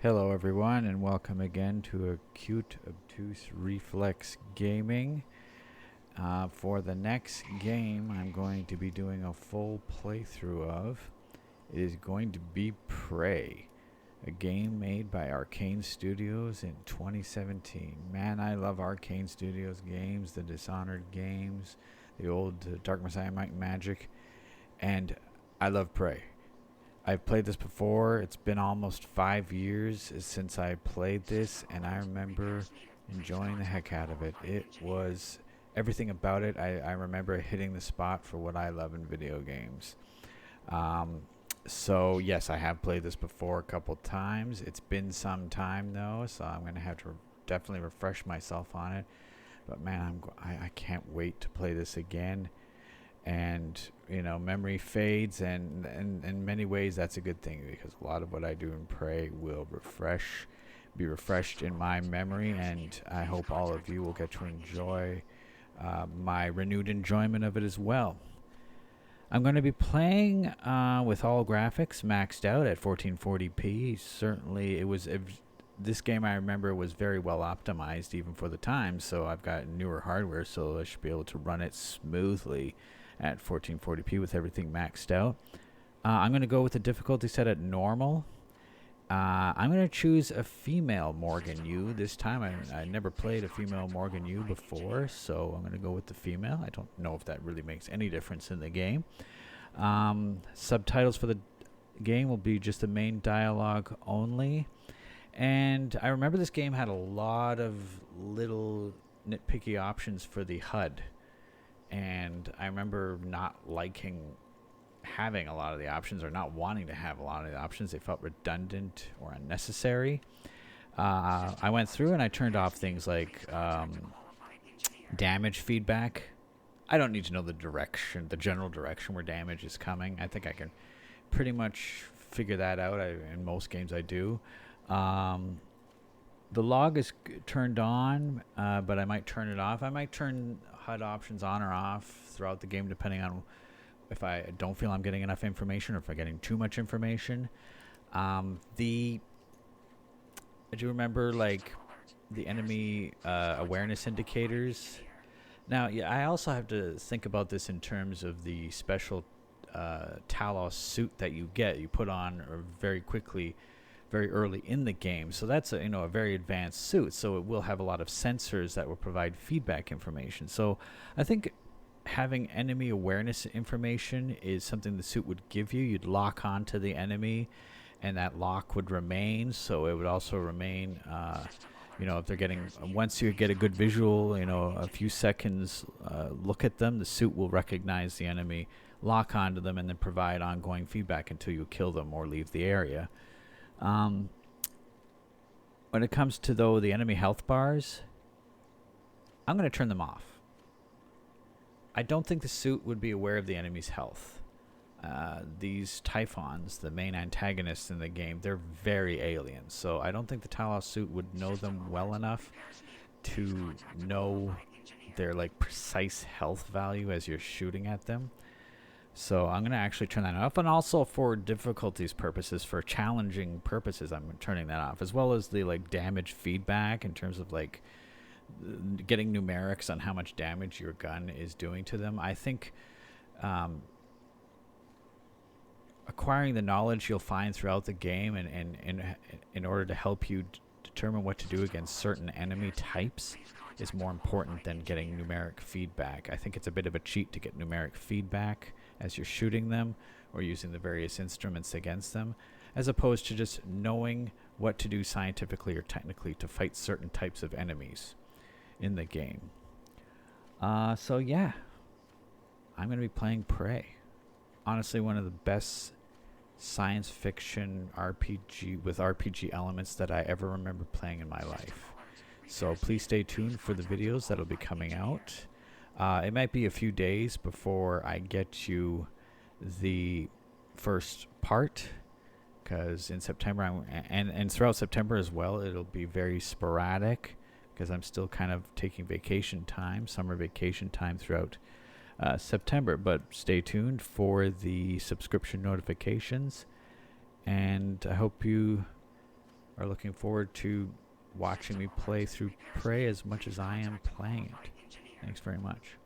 Hello everyone and welcome again to Acute Obtuse Reflex Gaming. For the next game I'm going to be doing a full playthrough of. It is going to be Prey, a game made by Arkane Studios in 2017. Man, I love Arkane Studios games, the Dishonored games, the old Dark Messiah Might and Magic, and I love Prey. I've played this before. It's been almost 5 years since I played this, and I remember enjoying the heck out of it. It was everything about it. I remember hitting the spot for what I love in video games. Um, so, yes, I have played this before a couple times. It's been some time, though, so I'm going to have to definitely refresh myself on it. But, man, I can't wait to play this again. And memory fades, and in many ways that's a good thing, because a lot of what I do in Prey will be refreshed in my memory, and I hope all of you will get to enjoy my renewed enjoyment of it as well. I'm going to be playing with all graphics maxed out at 1440p. Certainly this game, I remember, was very well optimized even for the time, so I've got newer hardware, so I should be able to run it smoothly at 1440p with everything maxed out. I'm going to go with the difficulty set at normal. I'm going to choose a female Morgan Yu this time. I never played a female Morgan Yu before, so I'm going to go with the female. I don't know if that really makes any difference in the game. Subtitles for the game will be just the main dialogue only. And I remember this game had a lot of little nitpicky options for the HUD. And I remember not liking having a lot of the options, or not wanting to have a lot of the options. They felt redundant or unnecessary. I went through and I turned off things like damage feedback. I don't need to know the general direction where damage is coming. I think I can pretty much figure that out. In most games I do. The log is turned on, but I might turn it off. I might turn HUD options on or off throughout the game, depending on if I don't feel I'm getting enough information, or if I'm getting too much information. I do remember, like, the enemy awareness indicators. Now, yeah, I also have to think about this in terms of the special Talos suit that you get. You put on very quickly, very early in the game, so that's a very advanced suit, so it will have a lot of sensors that will provide feedback information. So I think having enemy awareness information is something the suit would give you. You'd lock onto the enemy, and that lock would remain, so it would also remain if they're getting, once you get a good visual, a few seconds look at them, the suit will recognize the enemy, lock onto them, and then provide ongoing feedback until you kill them or leave the area. When it comes to, though, the enemy health bars, I'm going to turn them off. I don't think the suit would be aware of the enemy's health. These Typhons, the main antagonists in the game, they're very alien, so I don't think the Talos suit would know them well enough to know their precise health value as you're shooting at them. So I'm going to actually turn that off, and also for difficulties purposes, for challenging purposes, I'm turning that off, as well as the damage feedback in terms of getting numerics on how much damage your gun is doing to them. I think acquiring the knowledge you'll find throughout the game, and in order to help you determine what to do against certain enemy types, is more important than getting numeric feedback. I think it's a bit of a cheat to get numeric feedback as you're shooting them or using the various instruments against them, as opposed to just knowing what to do scientifically or technically to fight certain types of enemies in the game. So yeah, I'm going to be playing Prey. Honestly, one of the best science fiction RPG with RPG elements that I ever remember playing in my life. So please stay tuned for the videos that'll be coming out. It might be a few days before I get you the first part, because in September, and throughout September as well, it'll be very sporadic, because I'm still kind of taking vacation time, summer vacation time throughout September. But stay tuned for the subscription notifications, and I hope you are looking forward to watching me play through Prey as much as I am playing it. Thanks very much.